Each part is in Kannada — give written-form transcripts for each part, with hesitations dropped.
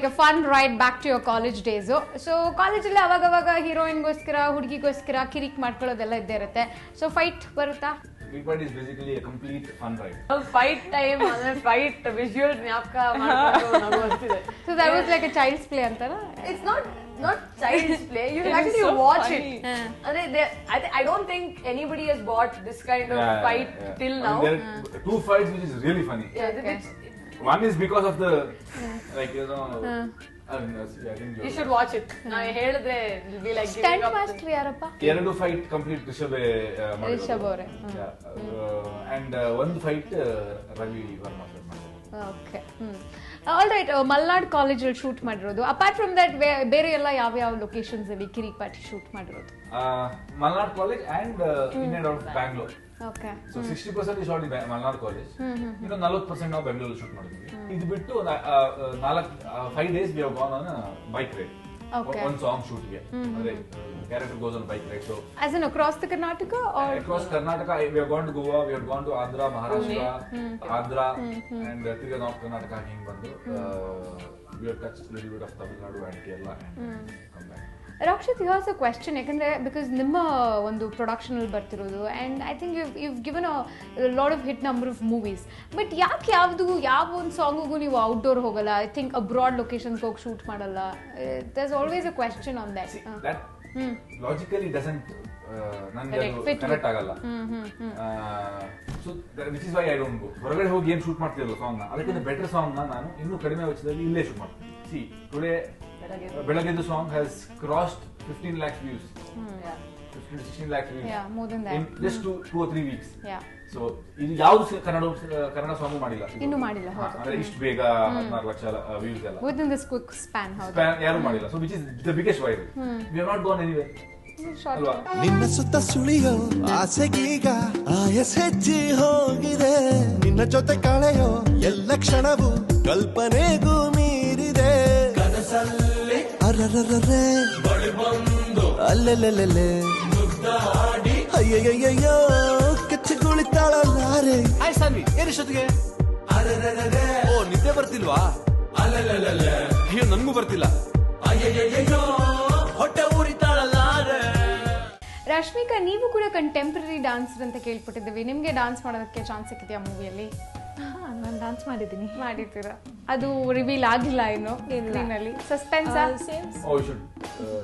like a fun ride back to your college days. So college ಅಲ್ಲಿ ಅವಾಗ ಹೀರೋಯಿನ್ಗೋಸ್ಕರ ಹುಡುಗಿಗೋಸ್ಕರ ಕಿರಿಕ್ ಮಾಡ್ಕೊಳ್ಳೋದೆಲ್ಲ ಇದ್ದೇ ಇರುತ್ತೆ. ಸೊ ಫೈಟ್ ಬರುತ್ತಾ? Kirik Party is basically a complete fun ride. Fight time ಅಂದ್ರೆ fight visuals ಜ್ಞಾಪಕ ಮಾಡ್ಕೊಂಡು ನಗು ಬರ್ತಿದೆ. So that was like a child's play ಅಂತನಾ? It's not child's play. You can actually watch it. I don't think anybody has bought this kind of fight till now. There are two fights which is really funny. One is because of the like You should watch it. ನಾ ಹೇಳಿದ್ರೆ it'll be like Stunt master ಯಾರಪ್ಪ? ಎರಡು ಫೈಟ್ ಕಂಪ್ಲೀಟ್ ರಿಷಬ್ ಅವರೇ. ಅಂಡ್ ಒಂದು ಫೈಟ್ ರವಿ ವರ್ಮಾ ಸರ್ ಮಾಡಿದ್ರು. ಓಕೆ. All right. ಮಲ್ನಾಡ್ ಕಾಲೇಜಲ್ಲಿ ಶೂಟ್ ಮಾಡಿರೋದು. ಅಪಾರ್ಟ್ ಫ್ರಮ್ ದಟ್ ಬೇರೆ ಎಲ್ಲ ಯಾವ ಲೊಕೇಶನ್ಸ್ ಅಲ್ಲಿ ಕಿರಿಕ್ ಪಾರ್ಟಿ ಶೂಟ್ ಮಾಡಿರೋದು? Malnad college and in and out Bangalore. Okay. So 60% is shot in Malnad College. You know, 40% ನಾವು ಬೆಂಗಳೂರು ಶೂಟ್ ಮಾಡಿದ್ವಿ. ಇದು ಬಿಟ್ಟು 5 days we have gone on a bike ride. Okay. One song shoot ಗೆ. ಅಂದ್ರೆ character goes on a bike ride. So as in across the Karnataka or across Karnataka we have gone to Goa, we have gone to Andhra, Maharashtra, Andhra and Tiga North Karnataka ಹಿಂಗ್ ಬಂದು we have touched a little bit of Tamil Nadu and Kerala and come back. Rakshit, here's a question ಯಾಕಂದ್ರೆ because ನಿಮ್ಮ ಒಂದು ಪ್ರೊಡಕ್ಷನ್ ಅಲ್ಲಿ ಬರ್ತಿರೋದು and I think you've given a lot of hit number of movies, but ಯಾಕೆ ಯಾವ ಒಂದು ಸಾಂಗಿಗೂ ನೀವು ಔಟ್ಡೋರ್ ಹೋಗಲ್ಲ? I think abroad locations ಹೋಗಿ ಶೂಟ್ ಮಾಡಲ್ಲ. There's always a question on that. See, that logically doesn't ನನಗೆ ಕನೆಕ್ಟ್ ಆಗಲ್ಲ. So which is why I don't go. ಹೊರಗಡೆ ಹೋಗಿ ಏನು ಶೂಟ್ ಮಾಡ್ತಿರಲ್ಲ ಸಾಂಗ್ ನ, ಅದಕ್ಕಿಂತ ಬೆಟರ್ ಸಾಂಗ್ ನ ನಾನು ಇನ್ನೂ ಕಡಿಮೆ ವೆಚ್ಚದಲ್ಲಿ ಇಲ್ಲೇ ಶೂಟ್ ಮಾಡ್ತೀನಿ. See, today Belageddu song has crossed 15 lakh views. 15-16 lakh views. Yeah, more than that. In just 2 or 3 weeks. Yeah. So ಇದು ಯಾವುದು ಕನ್ನಡ ಸಾಂಗ್ ಮಾಡಿಲ್ಲ. ಇನ್ನೂ ಮಾಡಿಲ್ಲ. ಹೌದು. ಅಂದ್ರೆ ಇಷ್ಟು ಬೇಗ 14 ಲಕ್ಷ ವ್ಯೂಸ್ ಎಲ್ಲ. Within this quick span. ಹೌದು. Span ಯಾರು ಮಾಡಿಲ್ಲ. So which is the biggest viral. We have not gone anywhere. ನಿನ್ನ ಸುತ್ತ ಸುಳಿಯೋ ಆಸೆಗೀಗ ಆಯಸ್ ಹೆಚ್ಚಿ ಹೋಗಿದೆ, ನಿನ್ನ ಜೊತೆ ಕಳೆಯೋ ಎಲ್ಲ ಕ್ಷಣವು ಕಲ್ಪನೆಗೂ ಮೀರಿದೆ. ಕನಸಲ್ಲಿ ಅರರರರೆ ಅಲ್ಲೆಲ್ಲೆಲ್ಲೆ ಅಯ್ಯಯ್ಯಯ್ಯೋ ಕೆಚ್ಚಗುಳಿತಾಳಲ್ಲಾರೆ. ಹಾಯ್ ಸಾನ್ವಿ, ಏನಿಷ್ಟೊತ್ತಿಗೆ? ಓ, ನಿದ್ದೆ ಬರ್ತಿಲ್ವಾ? ಅಲ್ಲೆಲ್ಲೆಲ್ಲೆ ಅಯ್ಯೋ, ನನ್ಗೂ ಬರ್ತಿಲ್ಲ. ಅಯ್ಯಯ್ಯಯ್ಯೋ ಹೊಟ್ಟೆ ಊರಿತಾಳಲ್ಲಾರೆ. ರಶ್ಮಿಕಾ, ನೀವು ಕೂಡ ಕಂಟೆಂಪ್ರರಿ ಡಾನ್ಸರ್ ಅಂತ ಕೇಳ್ಪಟ್ಟಿದ್ದೀವಿ. ನಿಮ್ಗೆ ಡಾನ್ಸ್ ಮಾಡೋದಕ್ಕೆ ಚಾನ್ಸ್ ಸಿಕ್ಕಿದೆಯಾ ಮೂವಿಯಲ್ಲಿ? ನಾನು ಡಾನ್ಸ್ ಮಾಡಿದ್ದೀರಾ? ಅದು ರಿವೀಲ್ ಆಗಿಲ್ಲ ಇನ್ನು ಸ್ಕ್ರೀನಲ್ಲಿ. Suspense. Oh, you should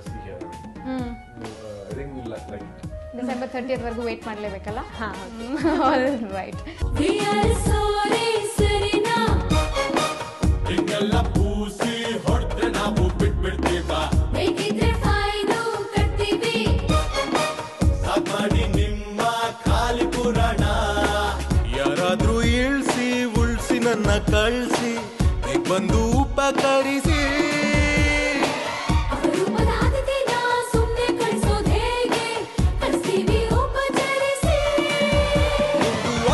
see here. I think we'll like it. December 30th ವರೆಗೂ ವೇಟ್ ಮಾಡಲೇಬೇಕಲ್ಲ? ರೈಟ್. ಹಿಂಗೆಲ್ಲ ಪೂಸಿ ಹೊಡೆದ್ರೆ ನಾವು ಬಿಟ್ಬಿಡ್ತೀವಾ, ಸಾಕ್ಮಾಡಿ ನಿಮ್ಮ ಖಾಲಿ ಪುರಾಣ. ಯಾರಾದ್ರೂ ಇಳ್ಸಿ ಉಳ್ಸಿ ನನ್ನ ಕಳ್ಸಿ ಬಂದು ಉಪಕರಿಸಿ.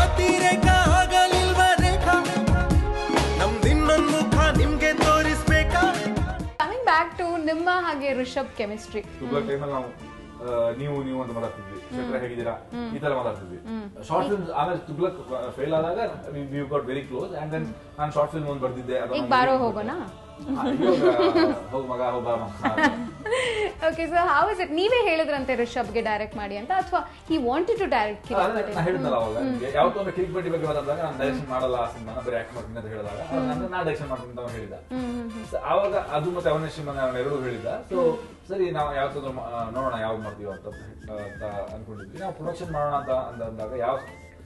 ಅತಿರೇಕ ಆಗಲಿಲ್ವ ರೇಖಾ, ನಮ್ದಿನ್ನೊಂದು ಮುಖ ನಿಮ್ಗೆ ತೋರಿಸ್ಬೇಕಾ? ಕಮಿಂಗ್ ಬ್ಯಾಕ್ ಟು ನಿಮ್ಮ ಹಾಗೆ ರಿಷಬ್ ಕೆಮಿಸ್ಟ್ರಿ. ಟೈಮಲ್ಲಿ ನಾವು ನೀವು ಅಂತ ಮಾತಾಡ್ತಿದ್ವಿ, ಕ್ಷೇತ್ರ ಹೇಗಿದ್ದೀರಾ ಈ ತರ ಮಾತಾಡ್ತಿದ್ವಿ. ಶಾರ್ಟ್ ಫಿಲ್ಮ್ಸ್ ಆಮೇಲೆ ತುಗ್ಲಕ್ ಫೇಲ್ ಆದಾಗ we got very close and then ನಾನು ಶಾರ್ಟ್ ಫಿಲ್ಮ್ ಒಂದು ಬರ್ದಿದ್ದೆ. ಈಗ ಬಾರೋ ಹೋಗೋಣ. ಹೋಗ್ ಮಗ ಹೋಗ. Okay, so how is it? ನೀವೇ ಹೇಳಿದ್ರಂತೆ ರಿಷಬ್ಗೆ ಡೈರೆಕ್ಟ್ ಮಾಡಿ ಅಂತ, ಅಥವಾ ಹಿ ವಾಂಟೆಡ್ ಟು ಡೈರೆಕ್ಟ್? ನಾನು ಹೇಳಿದ್ನಲ್ಲ ಅವಾಗ, ಯಾವತ್ತೊಂದು ಕಿರಿಕ್ ಪಾರ್ಟಿ ಬಗ್ಗೆ ಮಾತಾಡಿದಾಗ ನಾನು ಡೈರೆಕ್ಷನ್ ಮಾಡಲ್ಲ, ನಾನು ಬರೀ ಆಕ್ಟ್ ಮಾಡ್ತೀನಿ ಅಂತ ಹೇಳಿದಾಗ ನಾನು ಡೈರೆಕ್ಷನ್ ಮಾಡ್ತೀನಿ ಅಂತ ಹೇಳಿದ. ಆವಾಗ ಅದು ಮತ್ತೆ ಅವನೇಶ್ ನಾನು ಎರಡೂ ಹೇಳಿದ್ದ. ಸೊ ಸರಿ, ನಾವು ಯಾವತ್ತಾದ್ರೂ ನೋಡೋಣ ಯಾವ್ದು ಮಾಡ್ತೀವಿ ಅಂತ ಅನ್ಕೊಂಡಿದ್ವಿ. ನಾವು ಪ್ರೊಡಕ್ಷನ್ ಮಾಡೋಣ ಅಂತ ಅಂದಾಗ ಯಾವ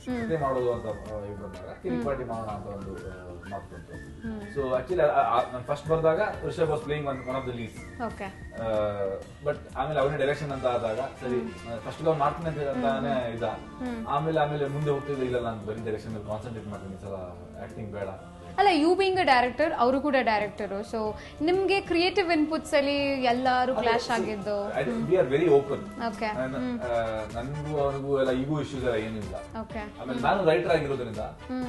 ಕತೆ ಮಾಡೋದು ಅಂತ ಇದು ಬಂದಾಗ ಕಿರಿಕ್ ಪಾರ್ಟಿ ಮಾಡೋಣ ಅಂತ ಒಂದು ಮಾತು ಬಂತು. ಸೊ ಆಕ್ಚುಲಿ ನಾನು ಫಸ್ಟ್ ಬಂದಾಗ Rishab was playing one of the leads. But ಆಮೇಲೆ ಅವನೇ ಡೈರೆಕ್ಷನ್ ಅಂತ ಆದಾಗ ಸರಿ ಫಸ್ಟ್ ಅವ್ನು ಮಾಡ್ತೀನಿ ಅಂತಾನೆ ಇದ್ದ. ಆಮೇಲೆ ಮುಂದೆ ಹೋಗ್ತಿದ್ದೆ, ಇಲ್ಲ ನಾನು ಬರೀ ಡೈರೆಕ್ಷನ್ ಕಾನ್ಸಂಟ್ರೇಟ್ ಮಾಡ್ತೀನಿ, ಸಲ ಆಕ್ಟಿಂಗ್ ಬೇಡ. ಅಲ್ಲ, ಯು ಬೀಯಿಂಗ್ ಅ ಡೈರೆಕ್ಟರ್, ಅವರು ಕೂಡ ಡೈರೆಕ್ಟರು, ಸೊ ನಿಮ್ಗೆ ಕ್ರಿಯೇಟಿವ್ ಇನ್ಪುಟ್ಸ್ ಅಲ್ಲಿ ಎಲ್ಲರೂ ಕ್ಲಾಶ್ ಆಗಿದ್ದು? We are very open. Okay. ನನಗೂ ಅವನಿಗೂ ಎಲ್ಲ ಈಗೋ ಇಶ್ಯೂಸ್ ಎಲ್ಲ ಏನಿಲ್ಲ. ಓಕೆ. ಆಮೇಲೆ ನಾನು ರೈಟರ್ ಆಗಿರೋದ್ರಿಂದ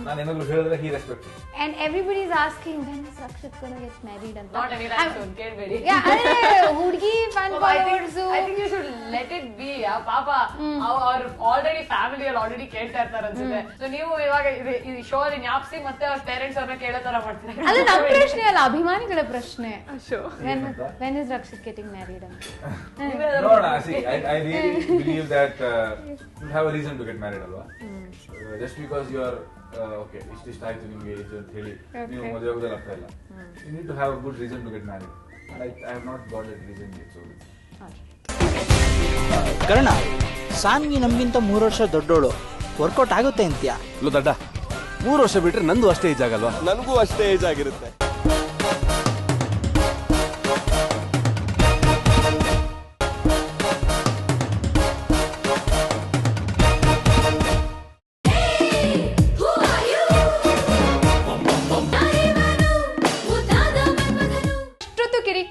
ನಾನು ಏನಾದ್ರು ಹೇಳಿದ್ರೆ he respect. And everybody is asking when is Rakshit gonna get married ಅಂತ. Not anytime soon, ಕೇಳ್ಬೇಡಿ. ಹುಡುಗಿ fan followers. I think you should let it be. ಪಾಪ ಅವ್ರ ಆಲ್ರೆಡಿ ಫ್ಯಾಮಿಲಿ ಅಲ್ಲಿ ಆಲ್ರೆಡಿ ಕೇಳ್ತಾ ಇರ್ತಾರೆ ಅನ್ಸುತ್ತೆ. ಸೊ ನೀವು ಇವಾಗ ಈ ಶೋ ಅಲ್ಲಿ ಜ್ಞಾಪಿಸಿ ಮತ್ತೆ ಅವ್ರ ಪೇರೆಂಟ್ಸ್ ಅವ್ರನ್ನ ಕೇಳೋ ತರ ಮಾಡ್ತೀನಿ. ಅಲ್ಲ ನಮ್ಮ ಪ್ರಶ್ನೆ ಅಲ್ಲ, ಅಭಿಮಾನಿಗಳ ಪ್ರಶ್ನೆ. When is Rakshit getting married? No, see, I really believe that you have a reason to get married, alwa. Just because you are okay, ಇಷ್ಟ ಆಯ್ತು ನಿಮ್ಗೆ ಏಜ್ ಅಂತ ಹೇಳಿ ನೀವು ಮದುವೆ ಆಗೋದಲ್ಲ ಅರ್ಥ ಇಲ್ಲ. You need to have a good reason to get married. And I have not got that reason yet, so. Karna, Saanvi ನಮ್ಗಿಂತ 3 ವರ್ಷ ದೊಡ್ಡೋಳು, ವರ್ಕೌಟ್ ಆಗುತ್ತೆ ಅಂತ್ಯಾ? ಲೋ ದಡ್ಡ, 3 ವರ್ಷ ಬಿಟ್ರೆ ನಂದು ಅಷ್ಟೇ ಏಜ್ ಆಗಲ್ವಾ? ನನಗೂ ಅಷ್ಟೇ ಏಜ್ ಆಗಿರುತ್ತೆ.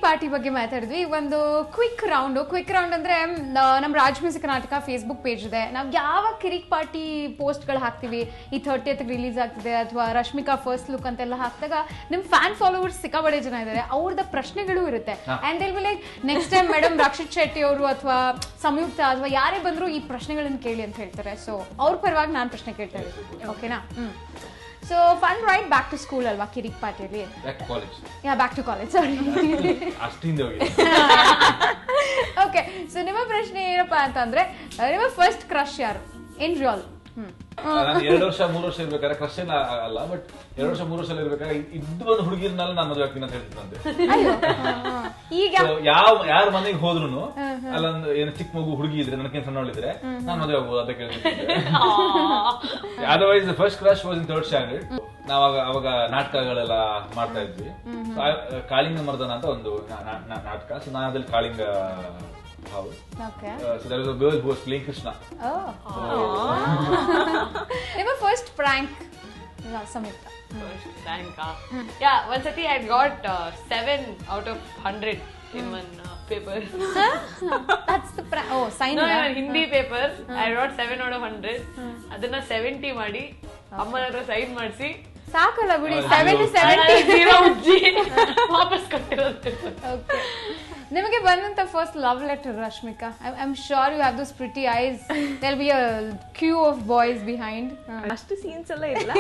ಪಾರ್ಟಿ ಬಗ್ಗೆ ಮಾತಾಡಿದ್ವಿ. ಒಂದು ಕ್ವಿಕ್ ರೌಂಡ್ ಅಂದ್ರೆ ನಮ್ಮ Raj music Karnataka Facebook page ಇದೆ. ನಾವು ಯಾವ ಕಿರಿಕ್ ಪಾರ್ಟಿ ಪೋಸ್ಟ್ಗಳು ಹಾಕ್ತಿವಿ, ಈ 30th ರಿಲೀಸ್ ಆಗ್ತಿದೆ ಅಥವಾ ರಶ್ಮಿಕಾ ಫಸ್ಟ್ ಲುಕ್ ಅಂತೆಲ್ಲ ಹಾಕಿದಾಗ ನಿಮ್ ಫ್ಯಾನ್ ಫಾಲೋವರ್ಸ್ ಸಿಕ್ಕಾಬಡೆ ಜನ ಇದ್ದಾರೆ, ಅವ್ರದ ಪ್ರಶ್ನೆಗಳು ಇರುತ್ತೆ. And will be like next time madam Rakshit Shetty ಅವರು ಅಥವಾ ಸಂಯುಕ್ತ ಅಥವಾ ಯಾರೇ ಬಂದ್ರು ಈ ಪ್ರಶ್ನೆಗಳನ್ನ ಕೇಳಿ ಅಂತ ಹೇಳ್ತಾರೆ. ಸೊ ಅವ್ರ ಪರವಾಗಿ ನಾನು ಪ್ರಶ್ನೆ ಕೇಳ್ತಾ ಇದ್ದೀನಿ, ಓಕೆನಾ? So fun ride back to school alva kirik party alli. Back to college. Yeah, back to college, sorry. ಅಷ್ಟಿಂದ ಹೋಗಿ. Okay, so ನಿಮ್ಮ ಪ್ರಶ್ನೆ ಏನಪ್ಪಾ ಅಂತಂದ್ರೆ ನಿಮ್ಮ ಫಸ್ಟ್ ಕ್ರಶ್ ಯಾರು ಇನ್ ರಿಯಲ್? ನಾನು 2 ವರ್ಷ 3 ವರ್ಷ ಇರ್ಬೇಕಾದ್ರೆ ಕ್ರಶ್ ಅಲ್ಲ, ಬಟ್ 2 ವರ್ಷ 3 ವರ್ಷ ಇರ್ಬೇಕಾದ್ರೆ ಇದ್ದು ಒಂದು ಹುಡುಗಿರ್ನೆಲ್ಲ ನಾನು ಮದುವೆ ಆಗ್ತೀನಿ ಅಂತ ಹೇಳ್ತಿದ್ದಂತೆ. ಈಗ ಯಾರ ಮನೆಗೆ ಹೋದ್ರು ಅಲ್ಲೊಂದು ಏನು ಚಿಕ್ಕ ಮಗು ಹುಡುಗಿ ಇದ್ರೆ ನನಗೆ ಸಣ್ಣವಳಿದ್ರೆ ನಾನು ಮದುವೆ ಆಗ್ಬೋದು ಅಂತ ಕೇಳ್ತಿದ್ದೆ. Otherwise first crush was in 3rd standard. ನಾವಾಗ ಅವಾಗ ನಾಟಕಗಳೆಲ್ಲ ಮಾಡ್ತಾ ಇದ್ವಿ. ಕಾಳಿಂಗ ಮರ್ದನ ಅಂತ ಒಂದು ನಾಟಕ. ಸೊ ನಾನು ಅದ್ರಲ್ಲಿ ಕಾಳಿಂಗ ಹೌದು. Okay. So there was a girl who was playing Krishna. Oh. Your first prank, Samyukta. First prank, yeah. One sati I got 7 out of 100 in one paper. That's the prank. Oh, sign. No, Hindi paper. I got 7 out of 100. ಅದನ್ನ 70 ಮಾಡಿ ಅಮ್ಮನವರ ಸೈನ್ ಮಾಡಿಸಿ ಸಾಕಲ್ಲ ಬಿಡಿ. 70 ವಾಪಸ್ ಕೊಟ್ಟಿರೋದು. Okay. ನಿಮಗೆ ಬಂದಂತ first love letter Rashmika? I am sure you have those pretty eyes. There be a queue of boys behind. ಅಷ್ಟು ಸೀನ್ಸ್ ಎಲ್ಲ ಇಲ್ಲ,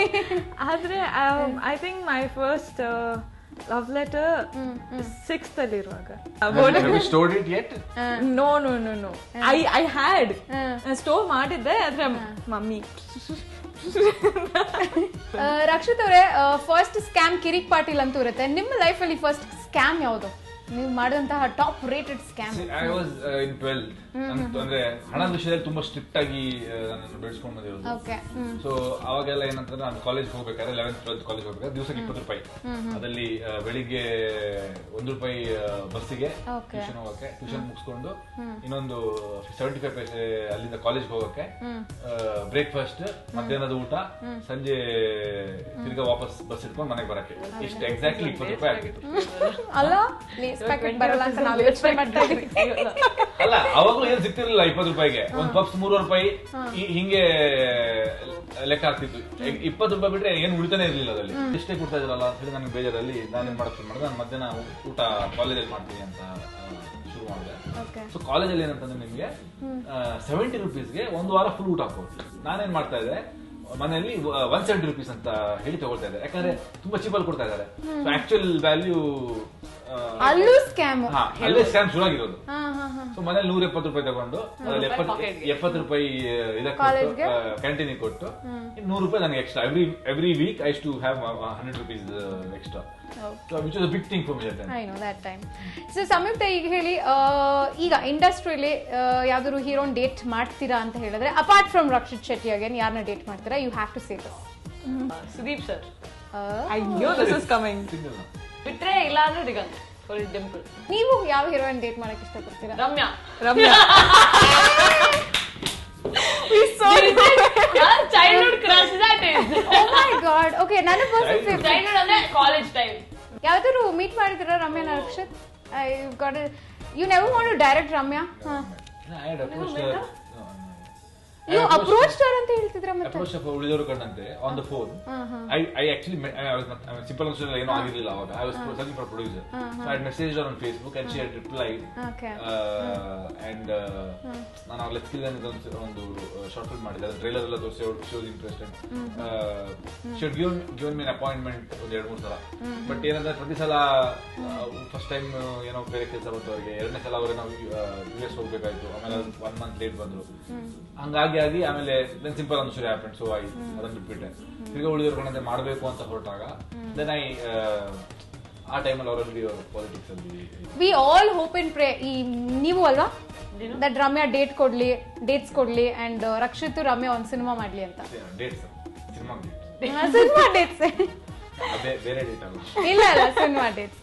ಆದ್ರೆ I think my first love letter 6th ಅಲ್ಲಿ ಇರುವಾಗ. Have you stored it yet? No I had store ಮಾಡಿದ್ದೆ, ಆದ್ರೆ ಮಮ್ಮಿ. ರಕ್ಷಿತ್ ಅವರೇ, ಫಸ್ಟ್ ಸ್ಕ್ಯಾಮ್ ಕಿರಿಕ್ ಪಾಟೀಲ್ ಅಂತೂ ಇರುತ್ತೆ. ನಿಮ್ಮ ಲೈಫ್ ಅಲ್ಲಿ ಫಸ್ಟ್ ಸ್ಕ್ಯಾಮ್ ಯಾವುದು? ನೀವು ಮಾಡಿದಂತಹ top rated scam? I was in 12. ಅಂದ್ರೆ ಹಣದ ವಿಷಯದಲ್ಲಿ ತುಂಬಾ ಸ್ಟ್ರಿಕ್ಟ್ ಆಗಿ ನನ್ನನ್ನು ಬೆಳೆಸ್ಕೊಂಡು ಬಂದಿರೋದು. ಓಕೆ. ಸೊ ಅವಾಗೆಲ್ಲ ಏನಂತಂದ್ರೆ ನಾನು ಕಾಲೇಜ್ ಹೋಗ್ಬೇಕಾದ್ರೆ 11th 12th ಕಾಲೇಜ್ ಹೋಗ್ಬೇಕಾದ್ರೆ ದಿವಸಕ್ಕೆ 20 ರೂಪಾಯಿ. ಅದರಲ್ಲಿ ಬೆಳಿಗ್ಗೆ 1 ರೂಪಾಯಿ ಬಸ್ಸಿಗೆ ಟ್ಯೂಷನ್ ಹೋಗಕ್ಕೆ, ಟ್ಯೂಷನ್ ಮುಗಿಸ್ಕೊಂಡು ಇನ್ನೊಂದು 75 ಪೈಸೆ ಅಲ್ಲಿಂದ ಕಾಲೇಜ್ ಹೋಗಕ್ಕೆ, ಬ್ರೇಕ್ಫಾಸ್ಟ್, ಮಧ್ಯಾಹ್ನದ ಊಟ, ಸಂಜೆ ತಿರ್ಗಾ ವಾಪಸ್ ಬಸ್ ಇಟ್ಕೊಂಡು ಮನೆಗೆ ಬರಕ್ಕೆ. ಇಷ್ಟು ಎಕ್ಸಾಕ್ಟ್ಲಿ 20 ರೂಪಾಯಿ ಆಗಿತ್ತು. ಅಲ್ಲ, ಲೇಸ್ ಪ್ಯಾಕೆಟ್ ಬರಲ್ಲ ಅಂತ ನಾವು ಯೋಚನೆ ಮಾಡ್ತಾ ಇದ್ದೀವಿ. ಅಲ್ಲ, ಅವಾಗೂ ಏನ್ ಸಿಗ್ತಿರ್ಲಿಲ್ಲ 20 ರೂಪಾಯಿಗೆ. ಒಂದು ಪಪ್ಸ್ 3 ರೂಪಾಯಿ ಹಿಂಗೆ ಲೆಕ್ಕ ಆಗ್ತಿತ್ತು. 20 ರೂಪಾಯಿ ಬಿಟ್ರೆ ಏನು ಉಳಿತಾನೆ ಇರ್ಲಿಲ್ಲ ಅದರಲ್ಲಿ. ಇಷ್ಟೇ ಕೊಡ್ತಾ ಇದ್ರಲ್ಲ ಅಂತ ಹೇಳಿ ನನಗೆ ಬೇಜಾರಲ್ಲಿ ನಾನೇನ್ ಮಾಡಕ್ಕೆ ಮಾಡಿದೆ, ನಾನು ಮಧ್ಯಾಹ್ನ ಊಟ ಕಾಲೇಜಲ್ಲಿ ಮಾಡ್ತೀನಿ ಅಂತ ಶುರು ಮಾಡಿದೆ. ಸೊ ಕಾಲೇಜಲ್ಲಿ ಏನಂತಂದ್ರೆ ನಿಮ್ಗೆ 70 ರೂಪೀಸ್ಗೆ 1 ವಾರ ಫುಲ್ ಊಟ ಹಾಕೋದು. ನಾನೇನ್ ಮಾಡ್ತಾ ಇದ್ದೆ, ಮನೆಯಲ್ಲಿ 170 ರೂಪೀಸ್ ಅಂತ ಹೇಳಿ ತಗೊಳ್ತಾ ಇದ್ದಾರೆ, ಯಾಕಂದ್ರೆ ತುಂಬಾ ಚೀಪಲ್ಲಿ ಕೊಡ್ತಾ ಇದ್ದಾರೆ. ಸೊ ಆಕ್ಚುಯಲ್ ವ್ಯಾಲ್ಯೂ ಅಲ್ಲೂ ಸ್ಕ್ಯಾಮ್. ಅಲ್ಲೇ ಸ್ಕ್ಯಾಮ್ ಶುರು ಆಗಿರೋದು. ಸೊ ಮನೇಲಿ 170 ರೂಪಾಯಿ ತಗೊಂಡು 70 ರೂಪಾಯಿ ಇದಕ್ಕೆ ಕ್ಯಾಂಟೀನಿಗೆ ಕೊಟ್ಟು 100 ರೂಪಾಯಿ ನನಗೆ extra. Every week I to have 100 rupees extra. So which was a big thing for me that time. I know that time. So ಸಂಯುಕ್ತ, ಈಗ ಹೇಳಿ, ಈಗ ಇಂಡಸ್ಟ್ರಿಯಲ್ಲಿ ಯಾವ್ದಾದ್ರು ಹೀರೋನ್ ಡೇಟ್ ಮಾಡ್ತೀರಾ ಅಂತ ಹೇಳಿದ್ರೆ, apart from Rakshit Shetty again ಯಾರನ್ನ ಡೇಟ್ ಮಾಡ್ತೀರಾ? You have to say this. Sudeep sir. I knew this is coming. ಬಿಟ್ರೆ ಇಲ್ಲ ಅಂದ್ರೆ ದಿಗಂತ್ ಫಾರ್ ಡಿಂಪಲ್. ನೀವು ಯಾವ ಹೀರೋಯಿನ್ ಡೇಟ್ ಮಾಡಕ್ಕೆ ಇಷ್ಟಪಡ್ತೀರಾ? Ramya. Childhood crush that is. Oh my God. Okay, ನನ್ನ ಪರ್ಸನಲ್ ಫೇವರೇಟ್. ಚೈಲ್ಡ್ಹುಡ್ ಅಂದ್ರೆ ಕಾಲೇಜ್ ಟೈಮ್. ಯಾವ್ದಾದ್ರು ಮೀಟ್ ಮಾಡಿದಿರಾ ರಮ್ಯಾನ Rakshit? You never want to direct Ramya? I had approached her. You approached her ಅಂತ ಹೇಳ್ತಿದ್ರ ಮತ್ತೆ? Approach ಉಳಿದವರು ಕಂಡಂತೆ on the phone. I actually simple answer ಏನೂ ಆಗಿರಲಿಲ್ಲ ಅವಾಗ. I was searching for a producer. So I had messaged her on Facebook and she had replied. Okay. And ನಾನು ಅವ್ರ ಲೆಟ್ಸ್ ಕಿಲ್ ಅಂತ ಒಂದು ಶಾರ್ಟ್ ಫಿಲ್ಮ್ ಮಾಡಿದ್ದೆ. ಅದು ಟ್ರೈಲರ್ ಎಲ್ಲ ತೋರಿಸಿ she was interested. She had given me an appointment ಒಂದು 2-3 ಸಲ. ಬಟ್ ಏನಂದ್ರೆ ಪ್ರತಿ ಸಲ ಫಸ್ಟ್ ಟೈಮ್ ಏನೋ ಬೇರೆ ಕೆಲಸ ಬಂತು ಅವರಿಗೆ, ಎರಡನೇ ಸಲ ಅವ್ರಿಗೆ ನಾವು US ಹೋಗ್ಬೇಕಾಯ್ತು, ಆಮೇಲೆ 1 month ಲೇಟ್ ಬಂದ್ರು. ಹಂಗಾಗಿ ಆಮೇಲೆ ಸಿಂಪಲ್ ಒಂದು ಶುರು ಹ್ಯಾಪನ್. ಸೊ ಅದನ್ನ ಬಿಟ್ಬಿಟ್ಟೆ. ತಿರ್ಗಾ ಉಳಿದವ್ರು ಮಾಡಬೇಕು ಅಂತ ಹೊರಟಾಗ ದೆನ್ ಆ ಟೈಮಲ್ಲಿ ಅವರಲ್ಲಿ ಪಾಲಿಟಿಕ್ಸ್ ಅಲ್ಲಿ we all hope and pray. ಈ ನೀವು ಅಲ್ವಾ ದಟ್ ರಮ್ಯಾ ಡೇಟ್ಸ್ ಕೊಡ್ಲಿ ಅಂಡ್ ರಕ್ಷಿತ್ ರಮ್ಯಾ ಒಂದು ಸಿನಿಮಾ ಮಾಡ್ಲಿ ಅಂತ. ಡೇಟ್ಸ್ ಸಿನಿಮಾ ಡೇಟ್ಸ್ ಬೇರೆ ಡೇಟ್ ಅಲ್ಲ, ಇಲ್ಲ cinema dates.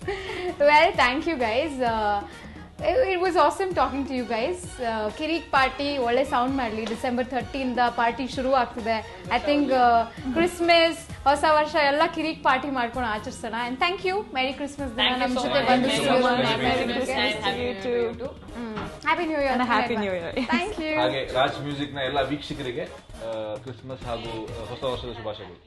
Well, thank you guys. It was awesome talking to you guys. Kirik party ಒಳ್ಳೆ ಸೌಂಡ್ ಮಾಡಲಿ. December 13th ಪಾರ್ಟಿ ಶುರು ಆಗ್ತಿದೆ. ಐ ಥಿಂಕ್ ಕ್ರಿಸ್ಮಸ್, ಹೊಸ ವರ್ಷ ಎಲ್ಲ ಕಿರಿಕ್ ಪಾರ್ಟಿ ಮಾಡ್ಕೊಂಡು ಆಚರಿಸೋಣ. And thank you. Merry Christmas ದಿನ ನಮ್ಮ ಜೊತೆ ಬಂದು happy new year. Happy new year. Thank you. ಹಾಗೆ ರಾಜ್ ಮ್ಯೂಸಿಕ್ ನ ಎಲ್ಲ ವೀಕ್ಷಕರಿಗೆ ಕ್ರಿಸ್ಮಸ್ ಹಾಗೂ ಹೊಸ ವರ್ಷದ ಶುಭಾಶಯಗಳು.